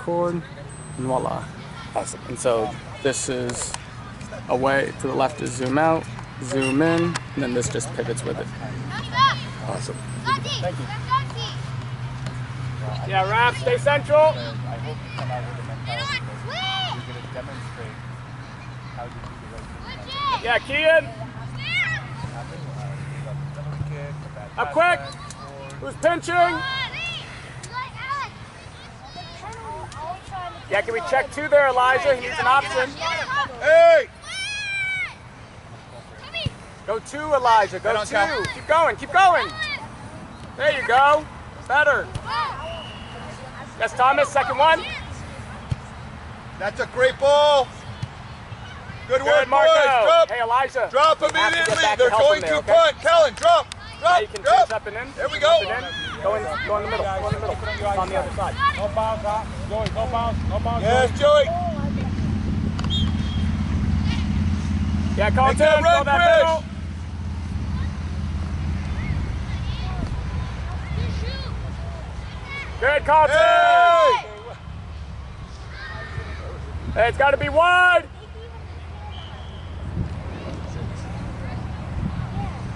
record, and voila. Awesome. And so this is away, to the left is zoom out, zoom in, and then this just pivots with it. Awesome. Thank you. Yeah, Raph, stay central. I hope you come out with a mentality that you're going to demonstrate how you do the right thing. Yeah, Kian. Up quick. Who's pinching? Yeah, can we check two there, Elijah? He needs an option. Hey! Go two, Elijah. Go two. Keep going. Keep going. There you go. Better. Yes, Thomas. Second one. That's a great ball. Good work, Marco. boys. Drop. Hey, Elijah. Drop immediately. They're going to punt. Kellen, drop. Now you can Drop. pinch up and in. There we go. Go in the middle. Go in the middle. It's on the other side. No bounce, Joey. No bounce. No bounce. Yes, Joey. Yeah, call Make that Tim. run, Call that middle. Good call, Tim. Hey! Hey, it's got to be wide.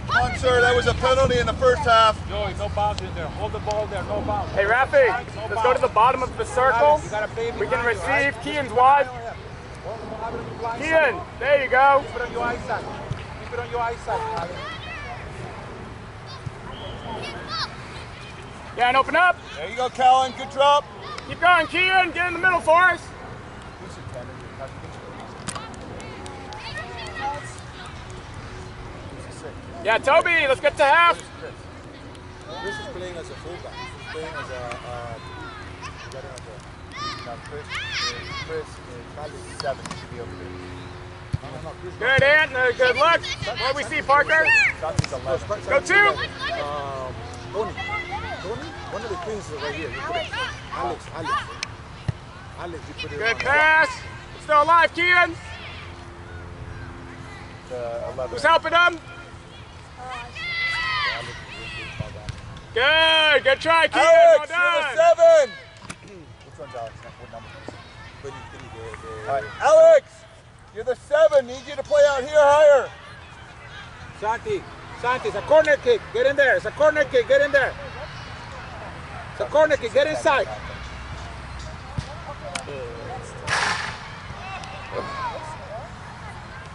Come on, sir. That was a penalty in the first half. Joey, no bounce in there. Hold the ball there. No bounce. Hey, Rafi, let's go to the bottom of the circle. We can receive. Kian's wide. Kian, there you go. Keep it on your eyesight. Keep it on your eyesight. Yeah, and open up. There you go, Kellen. Good drop. Keep going, Kian. Get in the middle for us. Yeah, Toby, let's get to half. Chris is playing as a fullback. He's playing as Chris is 7. He should be over there. Good, Ant. Good luck. What do we see, Parker? Go two. Tony, one of the twins is right here. You put it. Alex, you put it. Good pass. Still alive, Kian. Who's helping them? Good. Good try, Kian. Alex, Well you're done. the 7. Which one's Alex? What number? 23. All right. Alex, you're the 7. Need you to play out here higher. Santi, it's a corner kick. Get in there. It's a corner kick. Get in there. It's a corner kick. Get inside.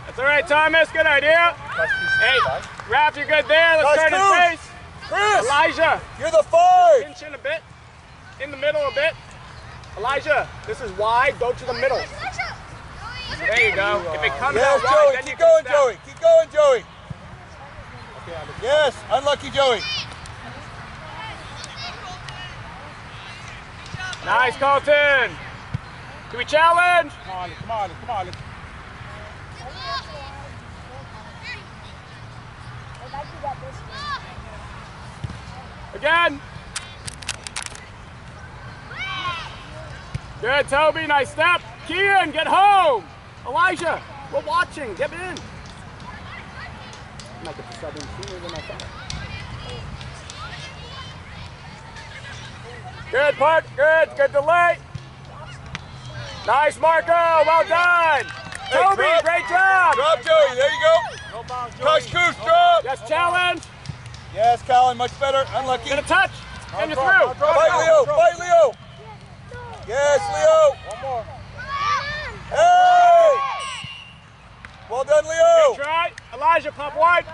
That's all right, Thomas. Good idea. Hey, Raph, you're good there. Let's turn his face. Chris, Elijah, you're the 5. pinch in a bit. In the middle a bit. Elijah, this is wide. Go to the middle. There you go. If it comes out Yes, wide, Joey. then you Keep can going, step. Joey. Keep going, Joey. Yes, unlucky Joey. Nice, Colton. Do we challenge? Come on. Again. Good, Toby. Nice step. Kian, get home. Elijah, we're watching. Get in. Might get the sub in sooner than I thought. Good, Park. Good delay. Nice, Marco. Well done. Hey, Toby, drop. great job. Drop, Joey. There you go. No bounce, Joey. Touch, Coos, drop. Yes, challenge. Yes, Colin, much better. Unlucky. Get a touch. And you're drop, through. Fight, Leo. Fight, Leo. Yes, Leo. One more. Hey! Well done, Leo. Good try. Elijah, pop wide.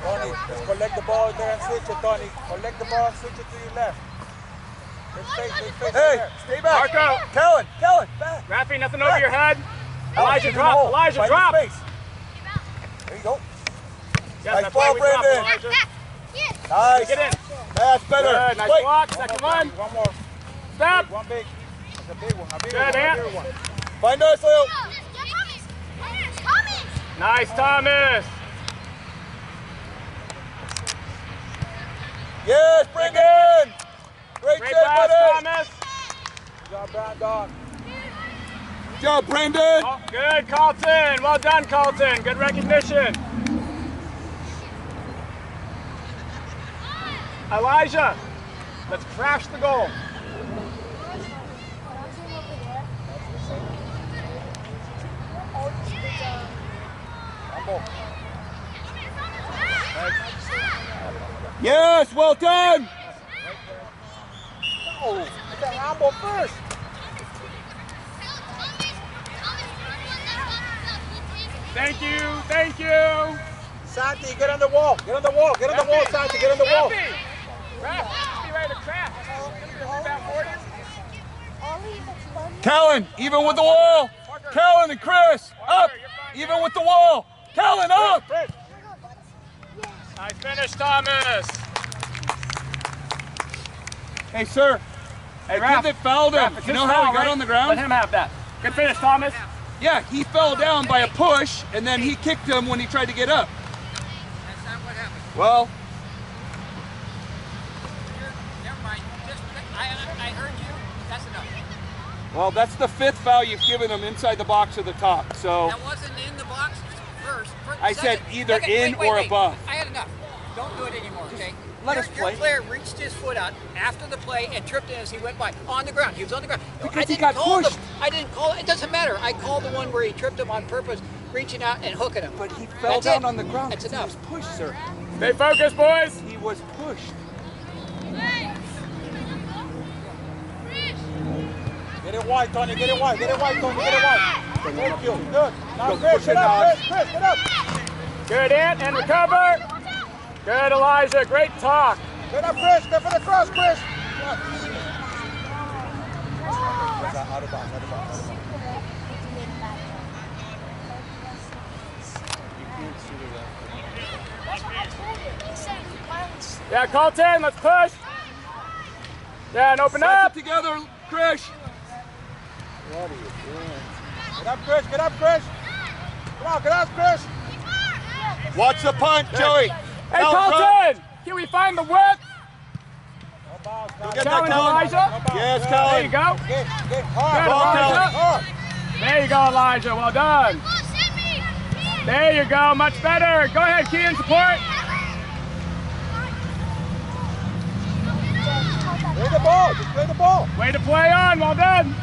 Tony, let's collect the ball there and switch it, Tony. Collect the ball, switch it to your left. Let's face Hey, there. stay back. Marco. Kellen, back. Rafi, nothing over your head. Elijah, drop. Elijah, Find drop. your space. There you go. Yes, Nice that's why ball, we drop, Brandon. Elijah. Nice. Get in. That's better. Good, nice Wait. block. Second one. One more. Step. One big. That's a big one. A big Good, one. A Ant. bigger one. Find us, Leo. Nice, Thomas. Yes, Brandon. Great Great save, pass, buddy. Thomas. Good job, Brandon. Good job, Brandon. Oh, good, Colton. Well done, Colton. Good recognition. Elijah, let's crash the goal. Yes, well done. Oh, get that round ball first. Thank you, thank you. Santi, get on the wall. Get on the wall. Get on the wall, Santi. Get on the wall. Ref, be ready to crash. Kellen, even with the wall. Kellen and Chris, up. Even with the wall. Kellen, up. Nice finish, Thomas. Hey, sir. Hey, The kid that fouled him, Ref, you know how he got on the ground? Let him have that. Good finish, Thomas. Yeah, he fell down by a push, and then he kicked him when he tried to get up. That's not what happened. Well, Never mind. Just, I heard you. That's enough. well, that's the 5th foul you've given him inside the box at the top. So That wasn't in the box first. I said either Second, in or above. I had enough. Don't do it anymore, okay? let us play. Your player reached his foot out after the play and tripped it as he went by. On the ground. He was on the ground. Because I he didn't got call pushed. I didn't call it. It doesn't matter. I called the one where he tripped him on purpose, reaching out and hooking him. But he fell That's down it. on the ground. That's He enough. was pushed, sir. Stay focused, boys. He was pushed. Get it wide, Tony. Get it wide. Get it wide, Tony. Get it wide. Thank you. Good. Now, Go Chris, push get it, up, Alex. Chris. Chris, get up. Good, Ant, and recover. Good, Elijah. Great talk. Get up, Chris. Get for the cross, Chris. Out of bounds, out of bounds. Yeah, call 10. Let's push. Yeah, and open Back up. it together, Chris. What are you doing? Get up, Chris. Get up, Chris. Come on, get up, Chris. Watch the punch, Joey. Hey, Out call front. 10. Can we find the width? No bounds, Go no get that, Challenge, Kellen. Elijah. Yes, There Kellen. you go. Get hard. Good, Elijah. Hard. There you go, Elijah. Well done. There you go. Much better. Go ahead, Kean. Support. Play the ball. Just play the ball. Way to play on. Well done.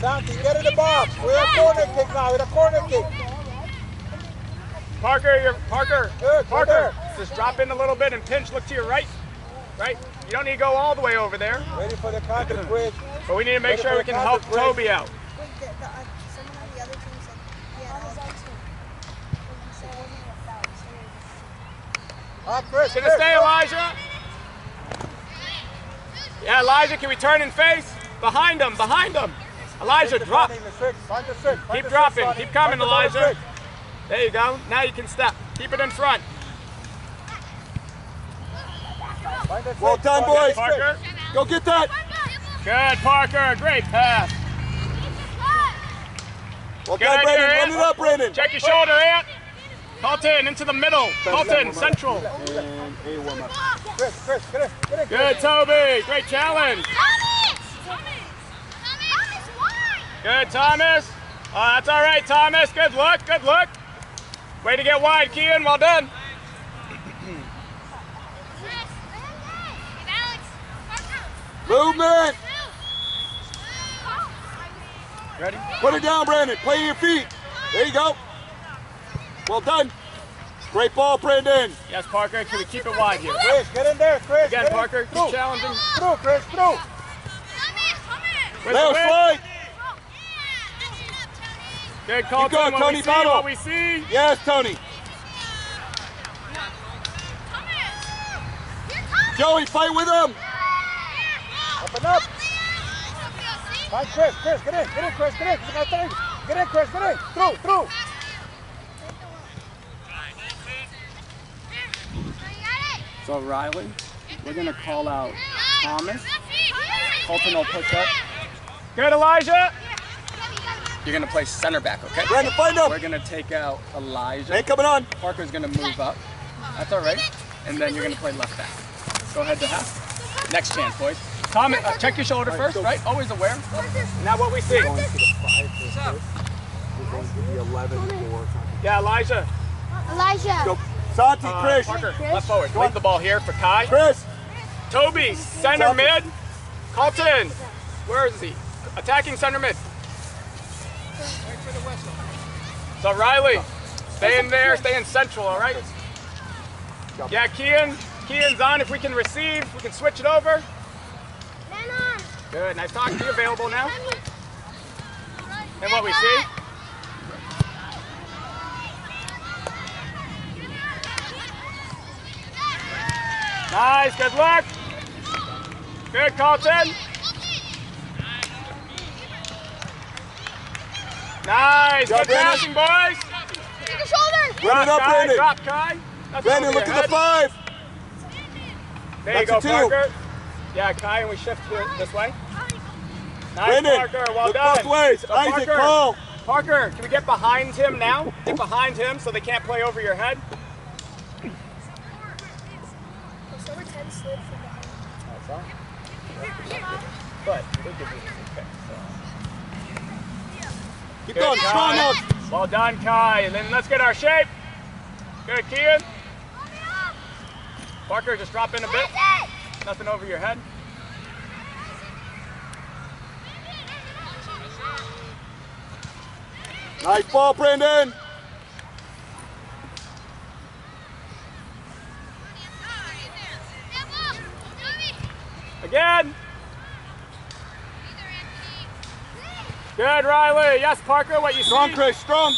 Santi, get in the box. We're a corner kick now. We're a corner kick. Parker. Good, Parker. good. Just drop in a little bit and pinch. Look to your right. Right. You don't need to go all the way over there. Ready for the counter, Chris. But we need to make Ready sure for we the can help counter, Chris. Toby out. Wait, someone on the other team said, yeah, that was our team. He said it wasn't a foul. He said it was Chris. Gonna Chris, stay, go. Elijah. Yeah, Elijah, can we turn and face? Behind him, behind him. Elijah, drop. Find the six. Find the six. Find Keep the dropping. six, Keep Sonny. coming, Find the number Elijah. six. There you go. Now you can step. Keep it in front. Find the six, Well done, Sonny. boys. Parker. Go get that. Good, Parker. Great pass. Well Good done, idea, Brandon. Ant. Run it up, Brandon. Check your shoulder, Ant. Colton, into the middle. Colton, central. And a warm up. Chris, get in. Get in, Good, Chris. Toby. Great challenge. Good, Thomas. Oh, that's all right, Thomas. Good look, good look. Way to get wide, Kean. Well done. Movement. Ready? Put it down, Brandon. Play your feet. There you go. Well done. Great ball, Brandon. Yes, Parker. Can we keep it wide here? Chris, get in there, Chris. Again, Get in. Parker. Through. Keep challenging. Through, Chris, through. With Leo, the width. slide. Good, Colton. going, What Tony, we see, battle. what we see. Yes, Tony. Joey, fight with him. Up and up. Find Chris, Chris, get in, Chris, get in. Get in, Chris, get in. Through. So, Riley, we're going to call out Thomas. Colton will push up. Good, Elijah. You're going to play center back, okay? Brandon, find him. We're going to take out Elijah. Hey, coming on. Parker's going to move up. That's all right. And then you're going to play left back. Go ahead to half. Next chance, boys. Thomas, check your shoulder first, right? Always aware. Now what we see. Yeah, Elijah. Elijah. Go. Santi, Chris. Parker, left forward. Leave the ball here for Kai. Chris. Toby, center Santi. mid. Colton, where is he? Attacking center mid. Wait for the whistle. So Riley, stay in there, stay in central, all right? Yeah, Kean's on. If we can receive, we can switch it over. Man on. Good, nice talk. Be available now. And what we see? Nice, good luck. Good, Carlton. Nice, good passing, boys. Take a shoulder. Run it up, Brandon. Drop, Kai. That's Brandon, over look your at the head. 5. There That's you go, a 2. Parker. Yeah, Kai, and we shift this way. Nice, Brandon, Parker. Well look done. both ways. So Isaac, Parker, call. Parker, can we get behind him now? Get behind him so they can't play over your head. So we're 10 slid from behind. That's all. But we could do this okay. Keep Good, going. Strong Kai. out. Well done, Kai. And then let's get our shape. Good, Kian. Parker, just drop in a bit. Nothing over your head. Nice ball, Brandon. Again. Good, Riley. Yes, Parker, what you Strong, see? Chris. Strong.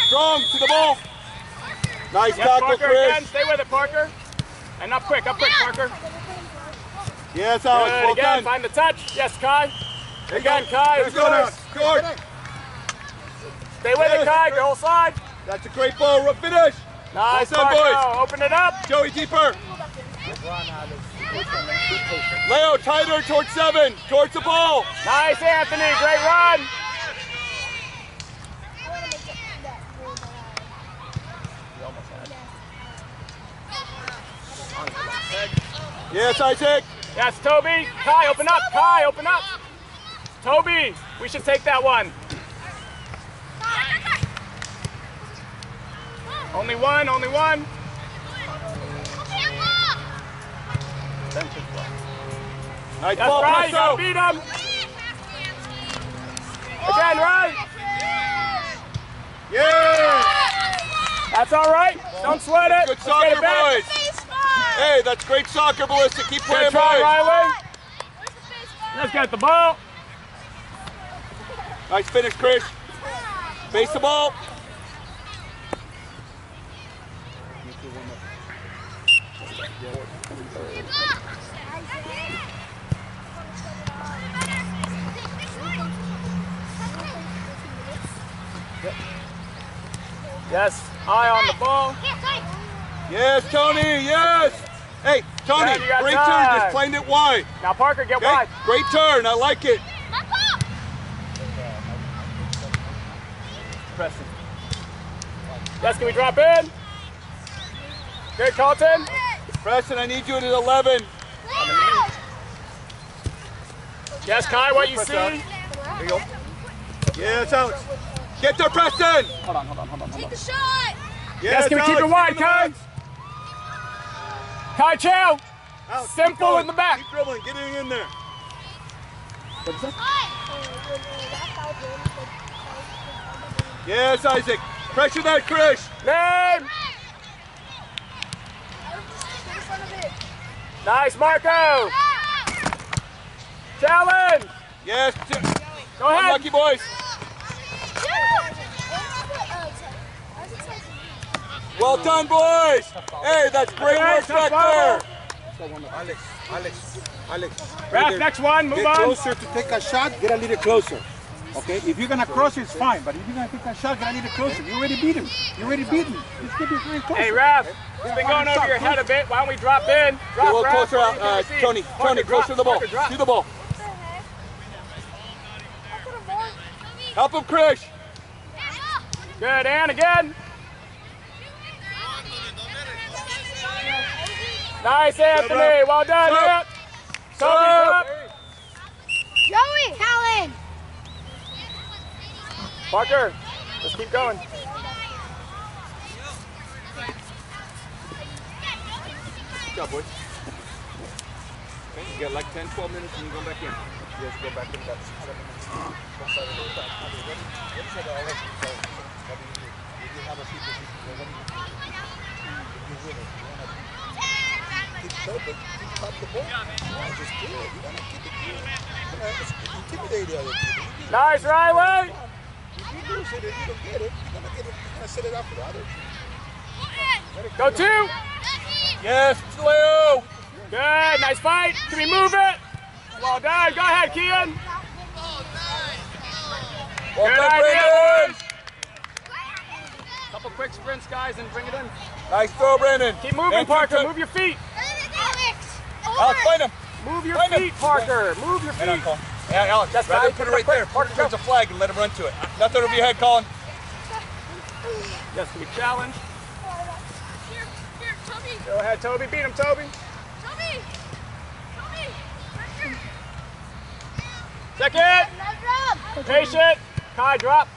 Strong to the ball. Nice Yes, tackle, Parker, Chris. again. Stay with it, Parker. And up quick, Parker. Yes, Alex. Good, Well again, done. find the touch. Yes, Kai. There you Again, go. Kai, Let's it's go now. yours. George. Stay with it, Yes. Kai. Go side. That's a great ball. Finish. Nice, Well done, Marco. boys. Open it up. Joey, deeper. Leo, tighter towards 7. Towards the ball. Nice, Anthony. Great run. I want to make that move that Yes, Isaac. Yes, Toby. Kai, open up. Kai, open up. Toby, we should take that one. Only one, only one. Nice That's ball, right, you Presto. gotta beat him. Again, right? Yeah. That's all right. Don't sweat it. Good Let's get soccer, it back. boys. Hey, that's great soccer, Ballista. Keep playing, Good try, boys. Riley. Let's get the ball. Nice finish, Chris. Face the ball. Yes, eye on the ball. Yes, Tony, yes. Hey, Tony, Yeah, you got great time. turn. Just playing it wide. Now Parker, get Okay? wide. Great turn. I like it. Preston. Yes, can we drop in? Good, Carlton. Preston, I need you at 11. Yes, Kai, what you Press see? out. There you go. Yes, Alex. Get there, Preston. Hold on. Take the shot. Yes, can we keep Alex, it wide, in the Kai? box. Kai Chow. Alex, Simple keep going. in the back. Keep dribbling. Get it in there. Yes, Isaac. Pressure that, Chris. Name. Nice, Marco. Challenge. Yes. Go ahead. Unlucky boys. Well done, boys. Hey, that's great Okay, work tough back ball. there. Alex. Ref, next one. Move Get on. closer to take a shot, get a little closer. Okay? If you're going to cross, it's fine. But if you're going to take a shot, get a little closer. You already beat him. Just get very close. Hey, Ref. We've been going over your head a bit. Why don't we drop in? Get a Drop, little Ref. closer so out. you can receive. Tony, Parker, closer to the ball. Parker, drop. To the ball. Help him, Chris. Good, and again. Nice, Anthony. Well done, Stop. Ant. Toby, drop. Joey! Callan! Parker, let's keep going. Good job, boys. Okay, you got like 10, 12 minutes and you go back in. guys go back in about 6, 7 minutes. What is it all like? So, what do you do? If you have a people, what do you do? If you win it, you want to keep open, keep top the ball. Yeah, just do it. You want to keep it cool. You know, intimidate the other people. Nice, Riley! If you lose it and you don't get it, you're gonna set it out for the other team. Go 2! Yes, Leo! Good, nice fight. Can we move it? Well done. Go ahead, Kian. Well Good done, idea, Brandon! boys. Couple quick sprints, guys, and bring it in. Nice throw, Brandon. Keep moving, Parker. Move your feet. Alex, find him. Move your Find him. feet, Parker. Move your Head on, feet. Colin. Yeah, Alex, That's rather right. put it right there. Parker turns a flag and let him run to it. Nothing over your head, Colin. Yes, we challenge. Here, Toby. Go ahead, Toby. Beat him, Toby. Toby. Second. Patient. Kai, drop.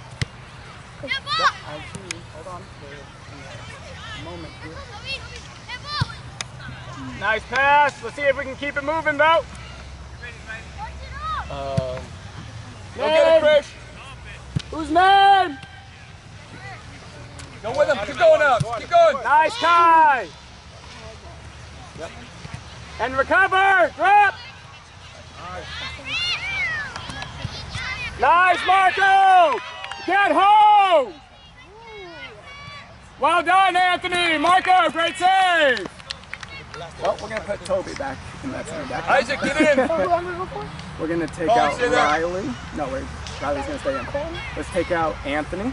Yeah, ball. Hold on. A moment here. Nice pass. Let's see if we can keep it moving, though. Go get it, Chris. Whose name? Go with him. Keep going out. Keep going. Nice, Kai. Yep. And recover. Drop. Nice, Marco. Get home. Well done, Anthony. Marco, great save. Well, we're going to put Toby back in that center back. Isaac, get in. We're going to take Colin, out stay there. Riley. No, Riley's going to stay in. Let's take out Anthony.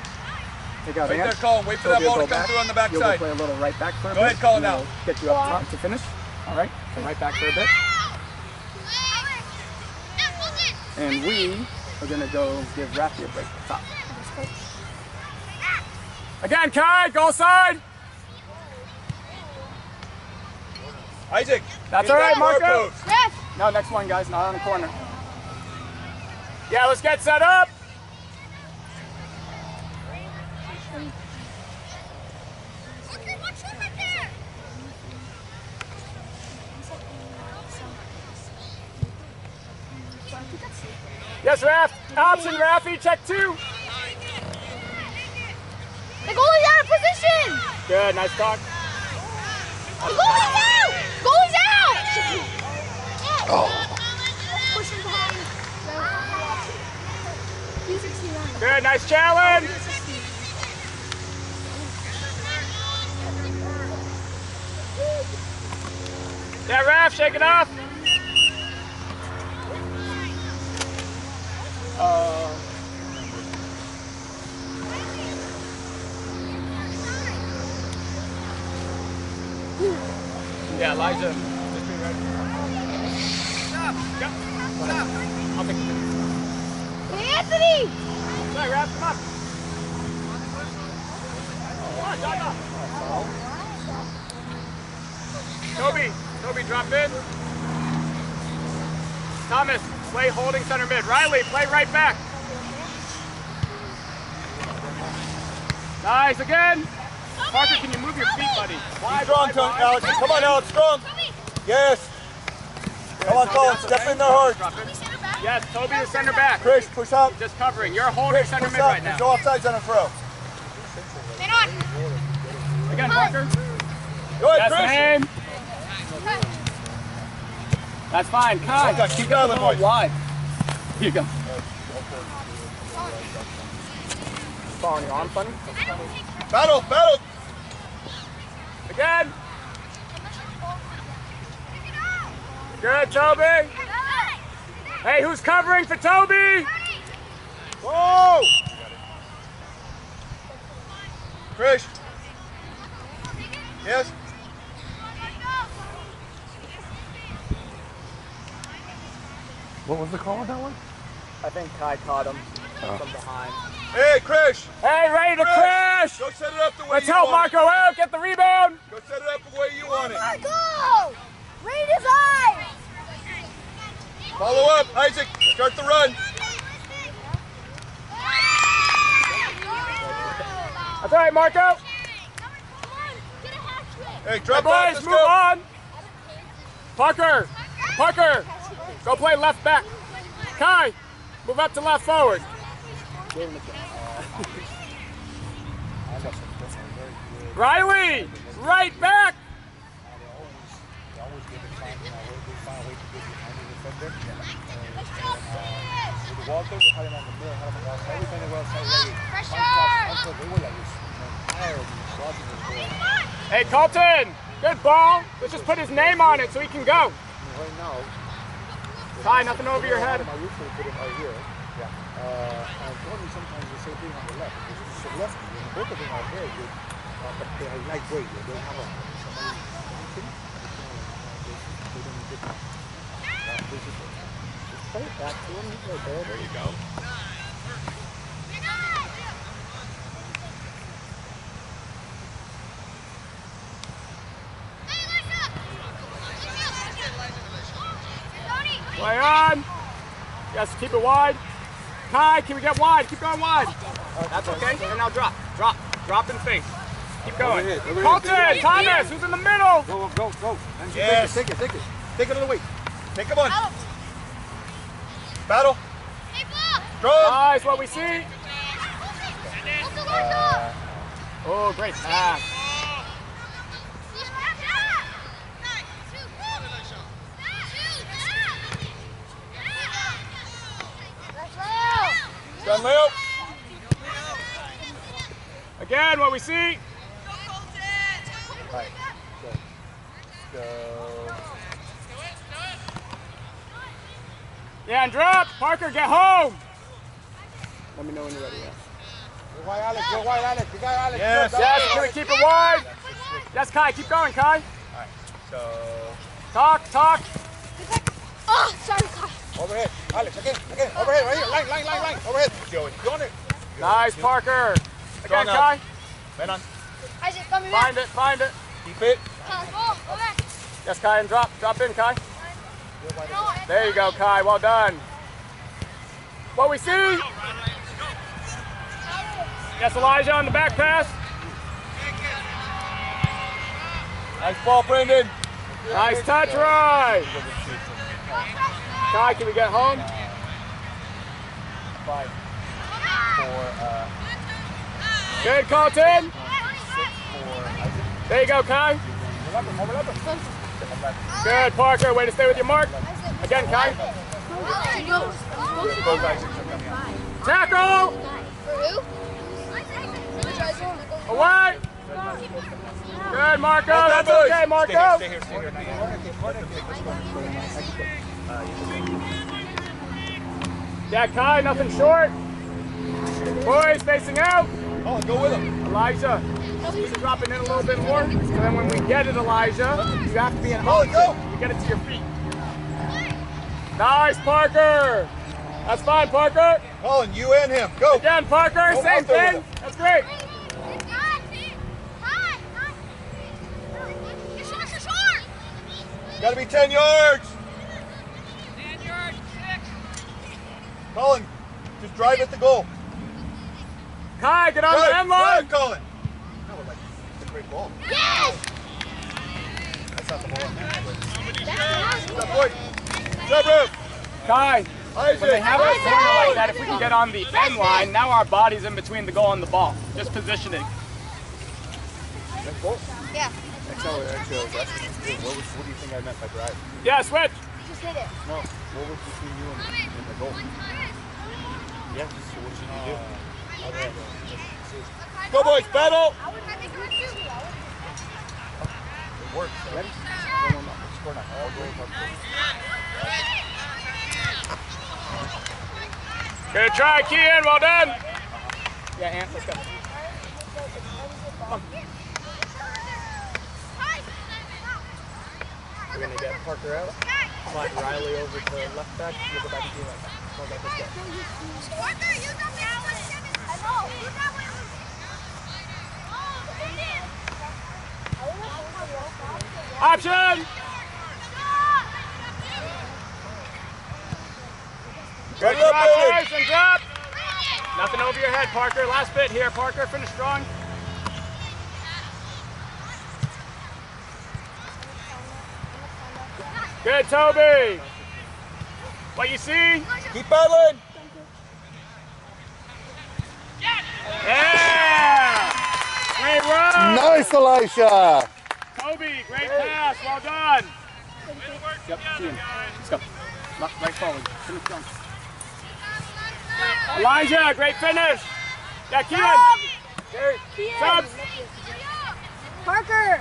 Take out Right there, Ant. Colin. Wait for that Toby will ball to go come back. through on the You'll go backside. play a little right back for a bit. Go ahead, Colin, and now. we'll get you up top to finish. All right, so right back for a bit. And we are going to go give Rafi a break at the top. Again, Kai, goal side. Isaac. That's get all right, back to our Marco. post. No, next one, guys, not on the corner. Yeah, let's get set up. Yes, Raf. Option, Rafi. Check 2. The goalie's out of position. Good, nice talk. The goalie's out. Goalie's out. Pushing behind. Good, nice challenge. Yeah, Raf, shake it off. Yeah, Elijah. Just be ready. Stop. Yep. Stop. I'll take the video. Anthony. Sorry, Raf, come on. Come on, John, Toby, drop in. Thomas, play holding center mid. Riley, play right back. Nice, again. Parker, can you move your feet, buddy? Wide, Strong, wide. Alex. Come on, Alex. Strong. Yes. Come on, Colin. Step in there hard. Yes, Toby is center back. Chris, push up. Just covering. You're holding center Push mid up. right now. There's no offsides on a throw. Again, Parker. Go ahead, Yes, Chris. name. That's fine. Kai, Okay, keep going, boys. wide. Here you go. Following you on, funny. Battle. Again. Good, Toby. Hey, who's covering for Toby? Go. Chris. Yes. What was the call on that one? I think Kai caught him from behind. Hey, Chris. Hey, ready to crash. Go set it up the way Let's you help want Marco out. Get the rebound. it. Go set it up the way you want it. Go. Read his eyes. Follow up, Isaac. Start the run. That's all right, Marco. Hey, drop Boys, back. Let's move go. on. Parker, go play left back. Kai, move up to left forward. Riley, right back. They always give it time. They find a way to get behind the defender. With Walter, we had him on the middle, had him on the outside. Every time they were outside, they were like this. Tired and sloppy with the ball. Hey, Colton, good ball. Let's just put his name on it so he can go. Right now, Kai, nothing over your head. I usually put him right here. Yeah. And Tony sometimes the same thing on the left. It's a lefty, and both of them are very good. But they are lightweight. They don't have somebody anything. They don't get that. Just play it back to him. He's right there. There you go. Play on. Yes, keep it wide. Kai, can we get wide? Keep going wide. That's okay. And now drop. Drop. Drop and face. Keep going. Colton, Thomas, who's in the middle? Go. Yes. Take it. Take it on the way. Take him on. Battle. Draw. Nice, what we see. Oh, great pass. Done, Leo. Again, what we see. Right. Go. Yeah, and drop. Parker, get home. Let me know when you're ready. Yeah. Go wide, Alex. You got Alex. Yes. Yes, can we keep it wide? Yes, Kai, keep going, Kai. All right. So. Talk. Oh, sorry, Kai. Overhead. Alex, again. Overhead, right here. Line. Overhead. Joey. Go on it. Nice, Parker. Again, Strong out. Kai. Man on. Isaac, coming back. Find it. Keep it. Go back. Yes, Kai, and drop. Drop in, Kai. There you go, Kai. Well done. What we see? Yes, Elijah on the back pass. Nice ball, Brendan. Nice touch, right. Kai, can we get home? 5, 4, Good, Colton. 6, 4. There you go, Kai. Good, Parker. Way to stay with your mark. Again, Kai. Both guys are coming out. Tackle. For who? Away. Good, Marco. That's okay, Marco. Stay here. Yeah, Kai, nothing short. Boys facing out. Oh, go with him. Elijah, he's dropping in a little bit more. So then when we get it, Elijah, you have to be in motion. Go. You get it to your feet. Nice, Parker. That's fine, Parker. Colin, you and him. Go. Again, Parker, Go same out there thing. with That's great. Got to be 10 yards. 10 yards, 6. Colin, just drive at the goal. Kai, get on the end line. Drive, Colin. That was like a great ball. Yes! That's not the ball. That's Good boy. Good job, Kai, Isaac. when they have a corner like that, if we can get on the end line, now our body's in between the goal and the ball. Just positioning. Next ball. Yeah. Actually, what do you think I meant by drive? Yeah, switch. You just did it. No, what was between you and the goal? Yeah, just what should you do? Go boys, battle! It works. Ready? No. Score now. All goals are Good try, Kian. Well done. Yeah, Ant, let's go. Come on. We're going to get Parker out. Slide Riley over to left back. We'll go back to right back. Go back, let's go. Parker, use that one. I know. Use that one. Option! Good drop, boys, and drop. Nothing over your head, Parker. Last bit here, Parker. Finish strong. Good, Toby. What you see? Keep battling. Yeah! Great run! Nice, Elisha. Toby, great pass. Well done. Yep, Ian. Let's go. Right forward. Finish going. Elijah, great finish. Yeah, Keelan. Subs. Parker.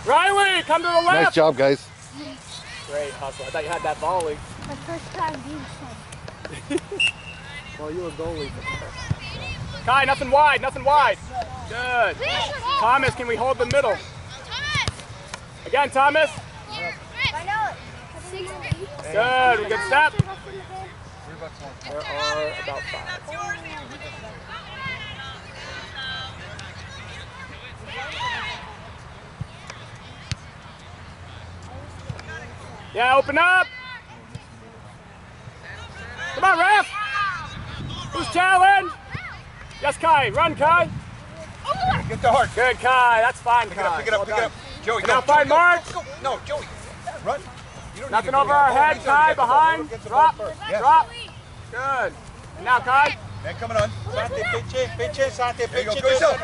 Riley, come to the left. Nice job, guys. Great hustle. I thought you had that volley. My first time being sent. Well, you were goalie. Kai, nothing wide, nothing wide. Good. Thomas, can we hold the middle? Again, Thomas. Good, we good step. There are about 5. Yeah, open up. Come on, ref. Who's challenge? Yes, Kai. Run, Kai. Get the heart. Good, Kai. That's fine, Pick Kai. it up, pick it up. Joey, Now find Mark. Go. No, Joey. Run. You don't Nothing need to over go our down. head, He's Kai. gonna get the ball. Behind. Get the ball Drop. first. Yeah. Drop. Good. And now, Kai. Man coming on. Sante, pinche, Sante, There you go. pinche. Go yourself.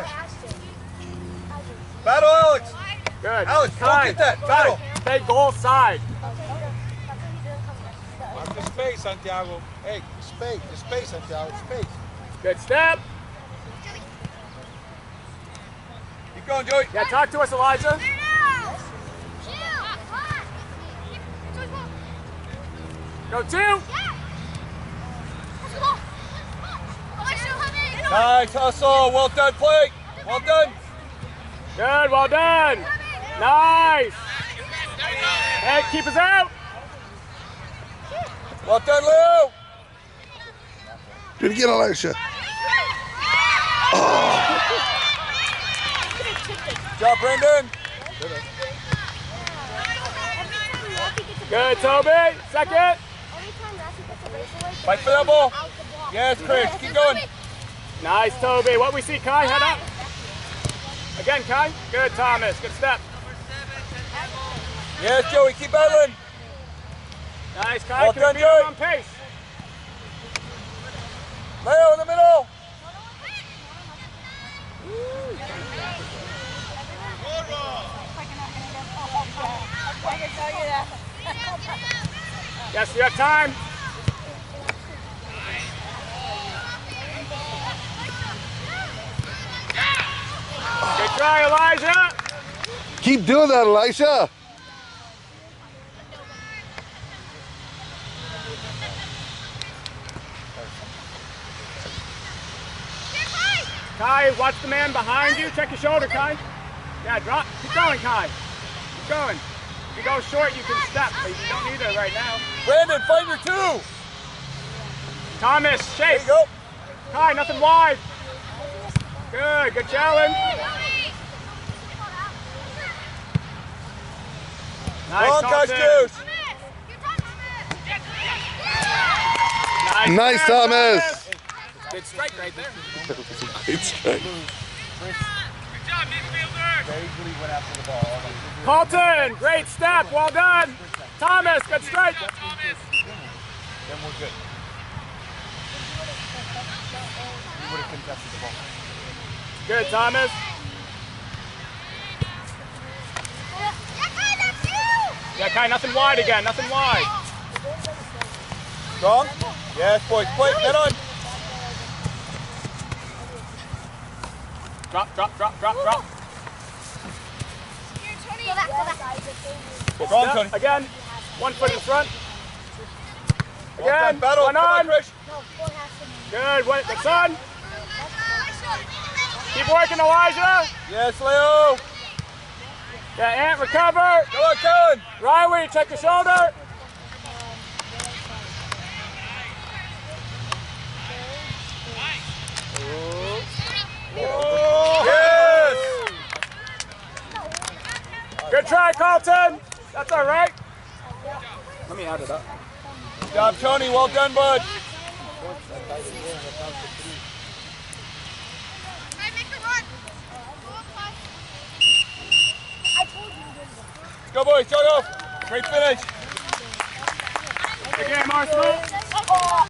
Battle, Alex. Good. Alex, don't Kai. get that. Kai. Battle. Stay goal side. Mark the space, Santiago. Hey, the space, Santiago, space. Good step. Keep going, Joey. Yeah, talk to us, Elijah. Go 2. Nice hustle. Well done, play. Well done. Good, well done. Nice. Hey, keep us out. Well done, Leo. Do it again, Elisha. Good job, Brendan. Good, Toby. Second. Fight for that ball. Yes, Chris. Keep going. Nice, Toby. What we see, Kai, head up. Again, Kai. Good, Thomas. Good step. Yes, Joey. Keep battling. Nice, Kai. Well Can done, we beat him Joey. on pace? Leo in the middle. Yes, you have time. Good try, Elijah. Keep doing that, Elisha. Kai, watch the man behind you. Check your shoulder, Kai. Yeah, drop. Keep going, Kai. Keep going. If you go short, you can step, but you don't need it right now. Brandon, find your 2. Thomas, There shake. you go. Kai, nothing wide. Good challenge. Nice, Long guys, Thompson. Deuce. Nice, Thomas. Good strike right there. It's good. Colton, great step. Well done. Thomas, good strike. Then we're good. You would have contested the ball. Good, Thomas. Yeah, Kai, nothing wide again. Nothing wide. Strong? Yes, boys. Play. Head on. Drop. Strong, Tony. Again. 1 foot in front. Well done, Again. battle. One Come on, on. Trish. Good. Wait, the sun. Keep working, Elijah. Yes, Leo. Yeah, Ant, recover. Go on, Kellen. Riley, check your shoulder. Yes. Good try, Colton. That's all right. Let me add it up. Good job, Tony. Well done, bud. go boys, start off. Great finish. Good game, Arsenal.